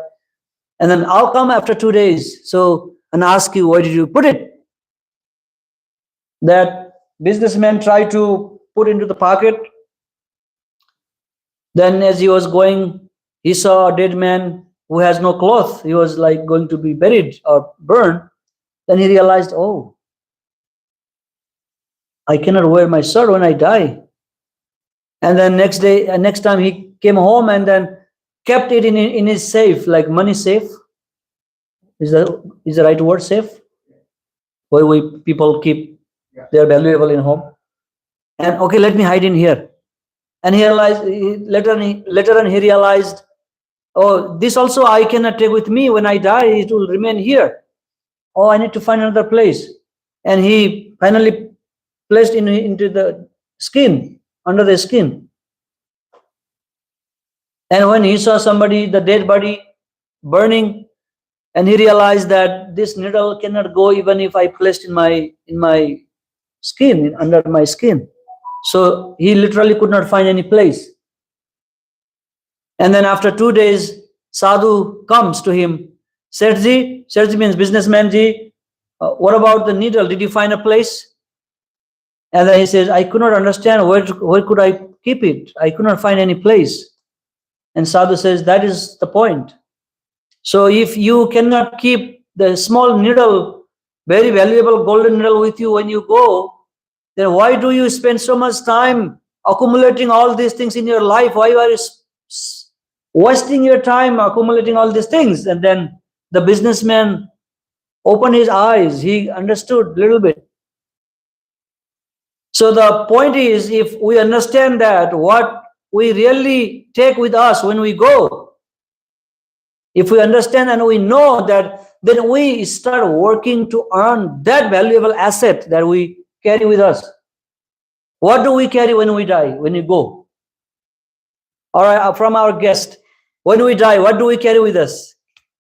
And then I'll come after 2 days. So, and ask you, where did you put it? That businessman tried to put into the pocket. Then as he was going, he saw a dead man who has no cloth. He was like going to be buried or burned. Then he realized, oh, I cannot wear my shirt when I die. And then next time he came home and then kept it in his safe, like money safe. Is the right word, safe? Where people keep their valuable in home. And okay, let me hide in here. And he realized later on he realized, oh, this also I cannot take with me. When I die, it will remain here. Oh, I need to find another place. And he finally placed into the skin, under the skin. And when he saw somebody, the dead body burning, and he realized that this needle cannot go even if I placed in my skin, under my skin. So he literally could not find any place. And then after 2 days, sadhu comes to him. Sethji means businessman ji, what about the needle? Did you find a place? And then he says, I could not understand where could I keep it? I could not find any place. And sadhu says, that is the point. So if you cannot keep the small needle, very valuable golden needle with you when you go, then why do you spend so much time accumulating all these things in your life? Why are you wasting your time accumulating all these things? And then the businessman opened his eyes. He understood a little bit. So the point is, if we understand that what we really take with us when we go, if we understand and we know that, then we start working to earn that valuable asset that we carry with us. What do we carry when we die, when we go? All right, from our guest, when we die, what do we carry with us?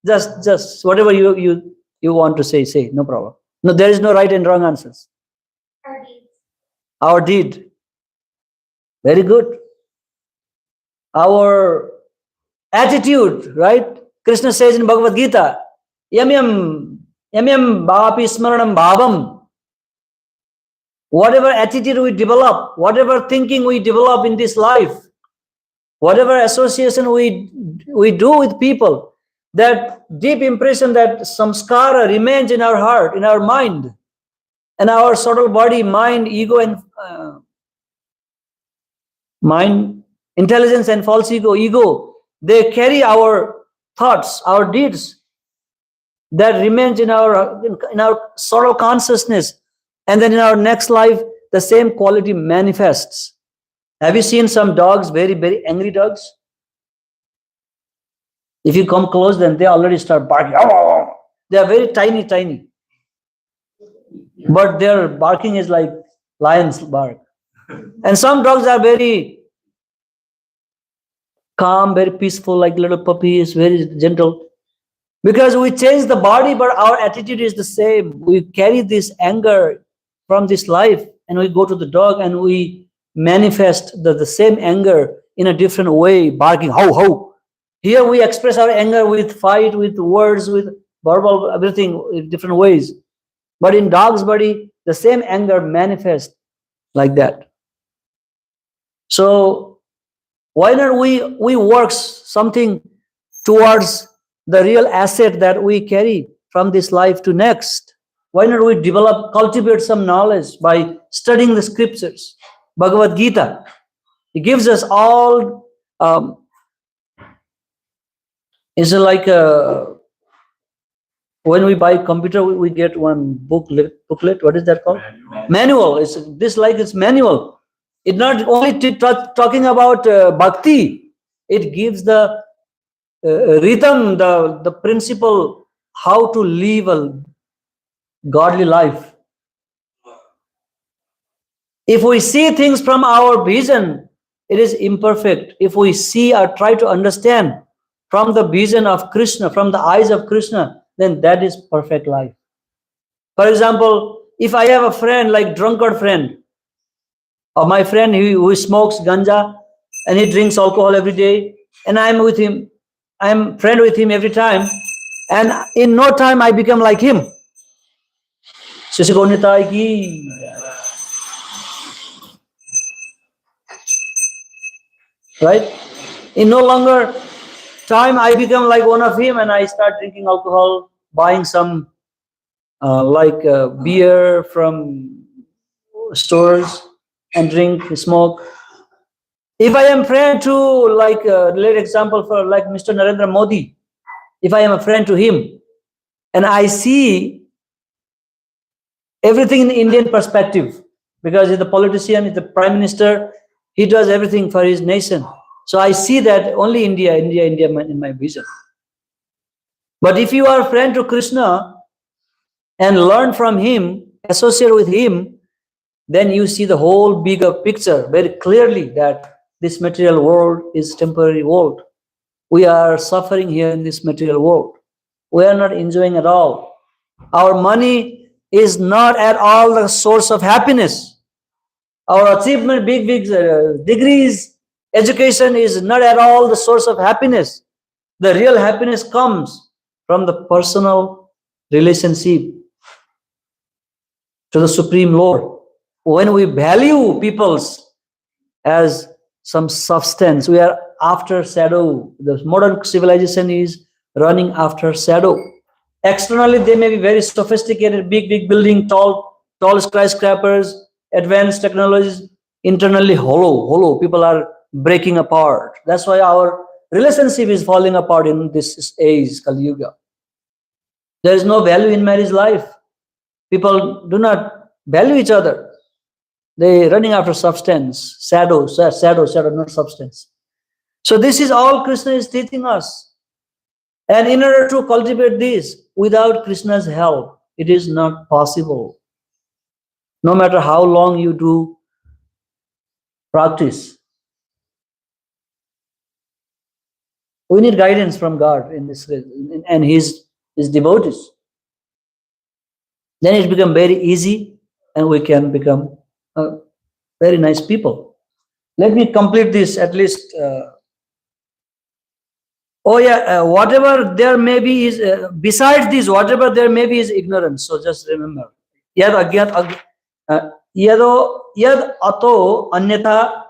Just whatever you want to say, no problem. No, there is no right and wrong answers. Our deed. Very good. Our attitude, right? Krishna says in Bhagavad Gita, yam bhapi smaranam bhavam. Whatever attitude we develop, whatever thinking we develop in this life, whatever association we do with people, that deep impression, that samskara remains in our heart, in our mind, and our subtle body, mind, ego, and mind, intelligence, and false ego, they carry our thoughts, our deeds, that remains in our subtle consciousness, and then in our next life, the same quality manifests. Have you seen some dogs, very, very angry dogs? If you come close, then they already start barking. They are very tiny. But their barking is like lions bark. And some dogs are very calm, very peaceful, like little puppies, very gentle. Because we change the body, but our attitude is the same. We carry this anger from this life, and we go to the dog and we manifest the same anger in a different way, barking, ho, ho. Here we express our anger with fight, with words, with verbal, everything in different ways. But in dog's body, the same anger manifests like that. So why not we work something towards the real asset that we carry from this life to next? Why not we cultivate some knowledge by studying the scriptures? Bhagavad Gita, it gives us all. It's like when we buy computer, we get one booklet. What is that called? Manual. It's manual. It's not only talking about bhakti. It gives the rhythm, the principle, how to live a godly life. If we see things from our vision, it is imperfect. If we see or try to understand from the vision of Krishna, from the eyes of Krishna, then that is perfect life. For example, if I have a friend like drunkard friend, or my friend who smokes ganja and he drinks alcohol every day, and I'm with him, I'm friend with him every time, and in no time I become like him. Shishikonitai ki. Right? In no longer time I become like one of him and I start drinking alcohol, buying some beer from stores and drink, smoke. If I am friend to late example for like Mr. Narendra Modi, if I am a friend to him and I see everything in the Indian perspective, because he's the politician, he's the prime minister, he does everything for his nation. So I see that only India in my vision. But if you are a friend to Krishna and learn from him, associate with him, then you see the whole bigger picture very clearly that this material world is temporary world. We are suffering here in this material world. We are not enjoying at all. Our money is not at all the source of happiness. Our achievement, big degrees, education is not at all the source of happiness. The real happiness comes from the personal relationship to the Supreme Lord. When we value peoples as some substance, we are after shadow. The modern civilization is running after shadow. Externally, they may be very sophisticated, big building, tall skyscrapers, advanced technologies. Internally hollow. People are breaking apart. That's why our relationship is falling apart in this age, Kali Yuga. There is no value in marriage life. People do not value each other. They running after substance, shadow, not substance. So this is all Krishna is teaching us. And in order to cultivate this, without Krishna's help, it is not possible. No matter how long you do practice. We need guidance from God in this and his devotees. Then it becomes very easy and we can become very nice people. Let me complete this at least. Whatever there may be is, besides this, whatever there may be is ignorance. So just remember. Yad ato anyatha,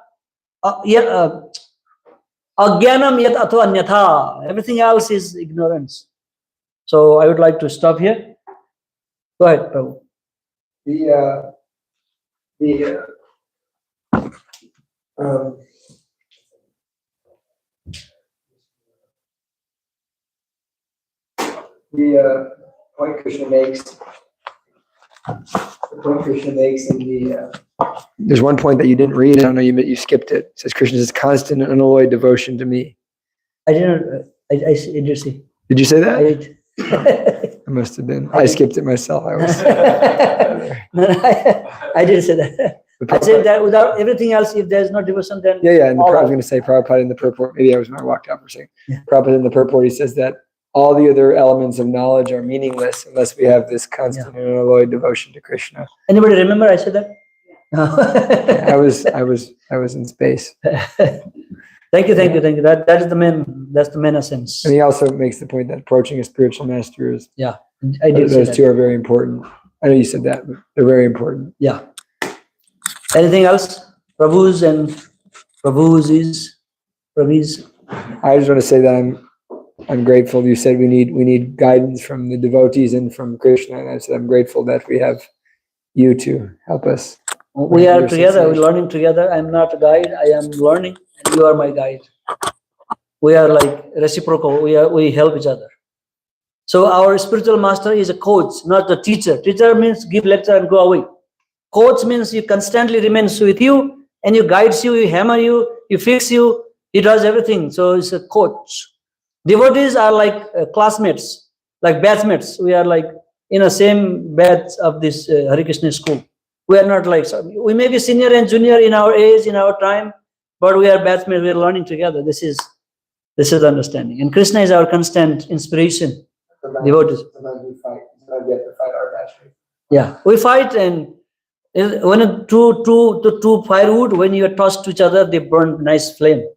agyanam yad ato anyatha. Everything else is ignorance. So I would like to stop here. Go ahead, Prabhu. The point Krishna makes. The point Krishna makes in the. There's one point that you didn't read. I don't know. You skipped it. It says Krishna is constant and unalloyed devotion to me. I didn't. I did see. Did you say that? I did. I must have been. I skipped it myself. I was. No, I didn't say that. I said that without everything else, if there's no devotion, then yeah. And I was going to say Prabhupada in the purport. Maybe I was when I walked out for a second. Yeah. Prabhupada in the purport, he says that all the other elements of knowledge are meaningless unless we have this constant and unalloyed devotion to Krishna. Anybody remember I said that? I was in space. Thank you. That is the main. That's the main essence. And he also makes the point that approaching a spiritual master is, Yeah, I did say those that. two are very important. I know you said that, but they're very important. Yeah. Anything else? Prabhu's. I just want to say that I'm grateful. You said we need guidance from the devotees and from Krishna, and I said I'm grateful that we have you to help us. We are together. We're learning together. I'm not a guide. I am learning, and you are my guide. We are like reciprocal. We help each other. So our spiritual master is a coach, not a teacher. Teacher means give lecture and go away. Coach means he constantly remains with you and he guides you, he hammer you, he fix you, he does everything. So it's a coach. Devotees are like classmates, like batchmates. We are like in the same batch of this Hare Krishna school. We are not like, we may be senior and junior in our age, in our time, but we are batchmates. We are learning together. This is understanding. And Krishna is our constant inspiration. Devotees. Sometimes we fight. Sometimes we have to fight our battery. Yeah, we fight, and when two firewood, when you are tossed to each other, they burn nice flame.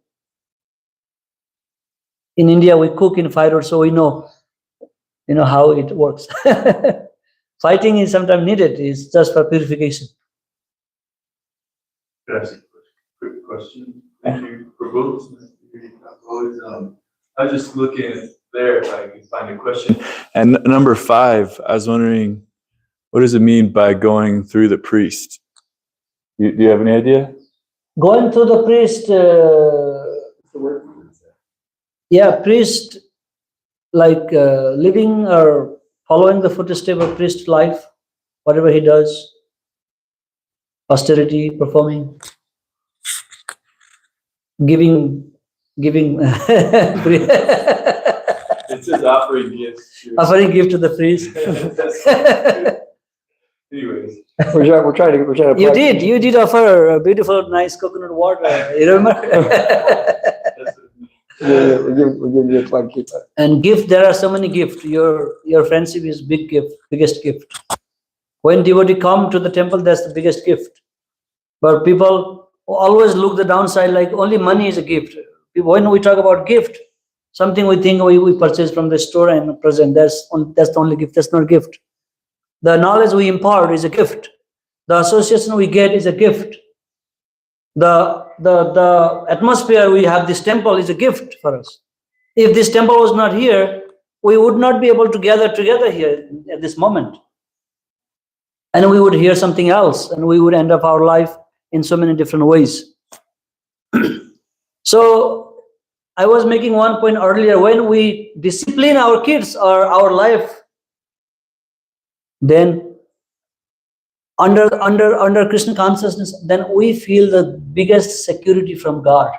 In India, we cook in firewood, so we know how it works. Fighting is sometimes needed. It's just for purification. Can I ask a quick question? Thank you, Prabhu. I was just looking there if I can find a question. And number 5, I was wondering, what does it mean by going through the priest? Do you have any idea? Going through the priest, priest, like living or following the footsteps of priest life, whatever he does, austerity, performing, giving. It says offering gifts. Offering gift to the priest. Anyways. We're trying to. You did offer a beautiful, nice coconut water. You remember? We're giving you a plug. Keep it. And gift, there are so many gifts. Your friendship is biggest gift. When devotee come to the temple, that's the biggest gift. But people always look the downside, like only money is a gift. When we talk about gift, something we think we purchase from the store and present, that's the only gift. That's not a gift. The knowledge we impart is a gift. The association we get is a gift. The atmosphere we have this temple is a gift for us. If this temple was not here, we would not be able to gather together here at this moment. And we would hear something else, and we would end up our life in so many different ways. So I was making one point earlier, when we discipline our kids or our life, then under Krishna consciousness, then we feel the biggest security from God.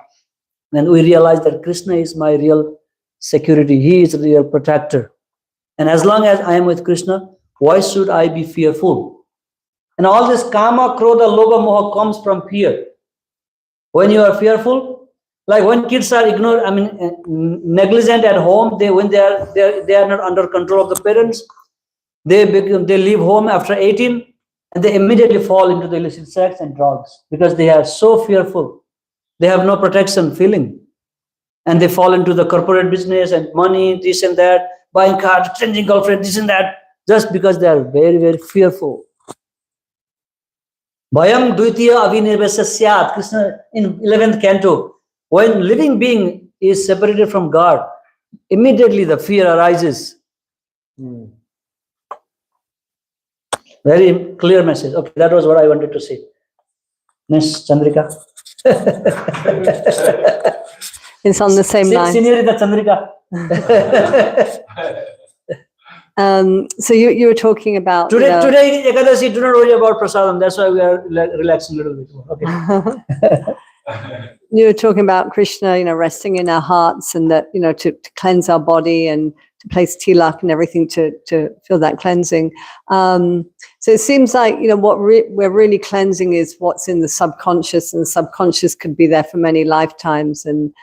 Then we realize that Krishna is my real security. He is the real protector. And as long as I am with Krishna, why should I be fearful? And all this kama, krodha, lobha, moha comes from fear. When you are fearful, like when kids are negligent at home, when they are not under control of the parents, they leave home after 18, and they immediately fall into the illicit sex and drugs because they are so fearful. They have no protection feeling, and they fall into the corporate business and money, this and that, buying cars, changing girlfriend, this and that, just because they are very, very fearful. Bhayam dvitiya avinirvesya syat. Krishna in 11th canto, when living being is separated from God, immediately the fear arises. Very clear message. Okay, that was what I wanted to say. Next, Chandrika. It's on the same line. Senorita Chandrika. So you were talking about today Ekadasi, do not worry about prasadam. That's why we are relaxing a little bit more. Okay. You were talking about Krishna, resting in our hearts, and that to cleanse our body and to place tilak and everything to feel that cleansing. So it seems like what we're really cleansing is what's in the subconscious, and the subconscious could be there for many lifetimes, and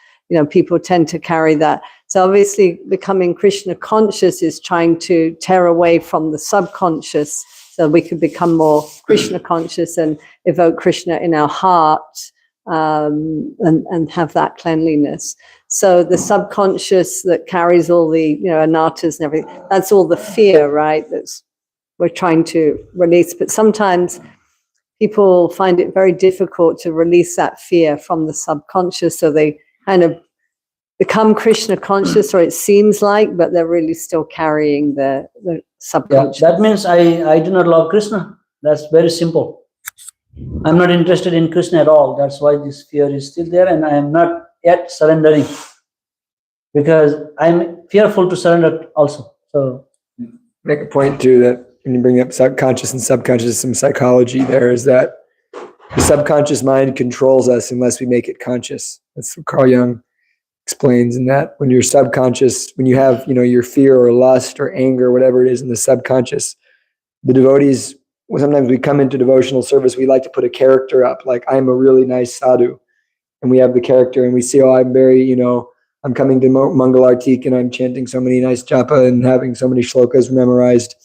people tend to carry that. So obviously becoming Krishna conscious is trying to tear away from the subconscious so we can become more Krishna conscious and evoke Krishna in our heart, and have that cleanliness. So the subconscious that carries all the, anartas and everything, that's all the fear, right? We're trying to release. But sometimes people find it very difficult to release that fear from the subconscious. So they kind of become Krishna conscious, or it seems like, but they're really still carrying the subconscious. That means I do not love Krishna. That's very simple. I'm not interested in Krishna at all. That's why this fear is still there, and I am not yet surrendering, because I'm fearful to surrender also. So make a point too that when you bring up conscious and subconscious, some psychology there is that the subconscious mind controls us unless we make it conscious. That's what Carl Jung explains. In that when you're subconscious, when you have your fear or lust or anger, whatever it is in the subconscious, the devotees, sometimes we come into devotional service, we like to put a character up, like I'm a really nice sadhu, and we have the character, and we see, I'm very, I'm coming to Mangal Artik and I'm chanting so many nice japa and having so many shlokas memorized.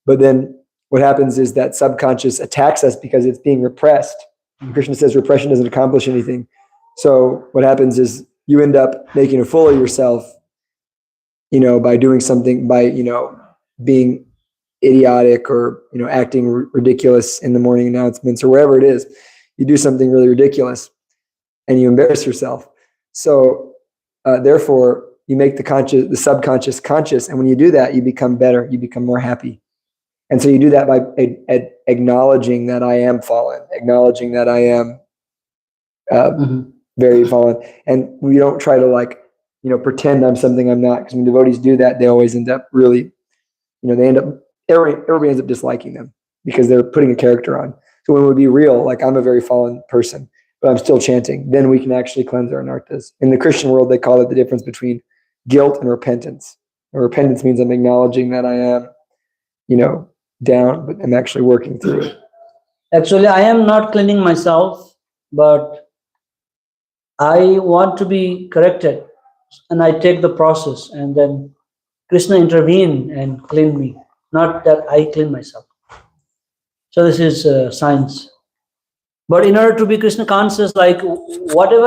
But then what happens is that subconscious attacks us because it's being repressed. And Krishna says repression doesn't accomplish anything. So what happens is you end up making a fool of yourself, by doing something, by, being idiotic or, acting ridiculous in the morning announcements or wherever it is. You do something really ridiculous and you embarrass yourself. So therefore, you make the subconscious conscious. And when you do that, you become better. You become more happy. And so you do that by acknowledging that I am fallen, acknowledging that I am very fallen. And we don't try to pretend I'm something I'm not. Because when devotees do that, they always end up really, everybody ends up disliking them because they're putting a character on. So when we be real, like I'm a very fallen person, but I'm still chanting, then we can actually cleanse our anarthas. In the Christian world, they call it the difference between guilt and repentance. And repentance means I'm acknowledging that I am, down, but I'm actually working through it. actually, I am not cleaning myself, but I want to be corrected, and I take the process, and then Krishna intervene and clean me, not that I clean myself. So this is science. But in order to be Krishna conscious, like whatever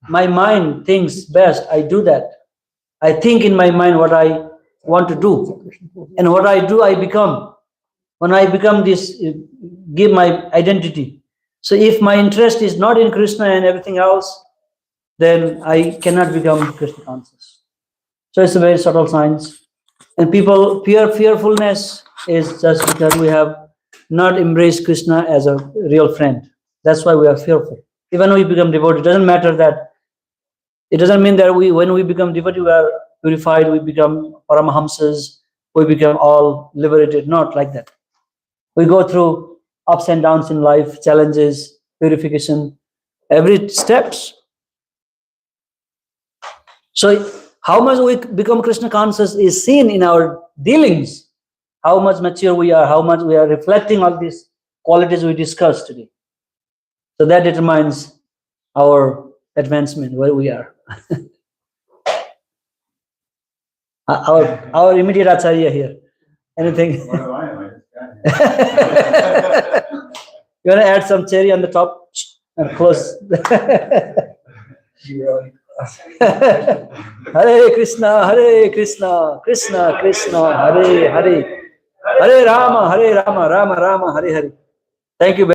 my mind thinks best, I do that. I think in my mind what I want to do, and what I do, I become. When I become this, give my identity. So if my interest is not in Krishna and everything else, then I cannot become Krishna conscious. So it's a very subtle science. And fearfulness is just because we have not embraced Krishna as a real friend. That's why we are fearful. Even when we become devotee, it doesn't matter that. It doesn't mean that when we become devotee, we are purified, we become paramahamsas, we become all liberated. Not like that. We go through ups and downs in life, challenges, purification, every steps. So how much we become Krishna conscious is seen in our dealings, how much mature we are, how much we are reflecting all these qualities we discussed today. So that determines our advancement, where we are. our immediate acharya here. Anything? You want to add some cherry on the top and close? Hare Krishna, Krishna Krishna, Hare Hare, Hare Rama, Rama Rama, Hare Hare. Thank you.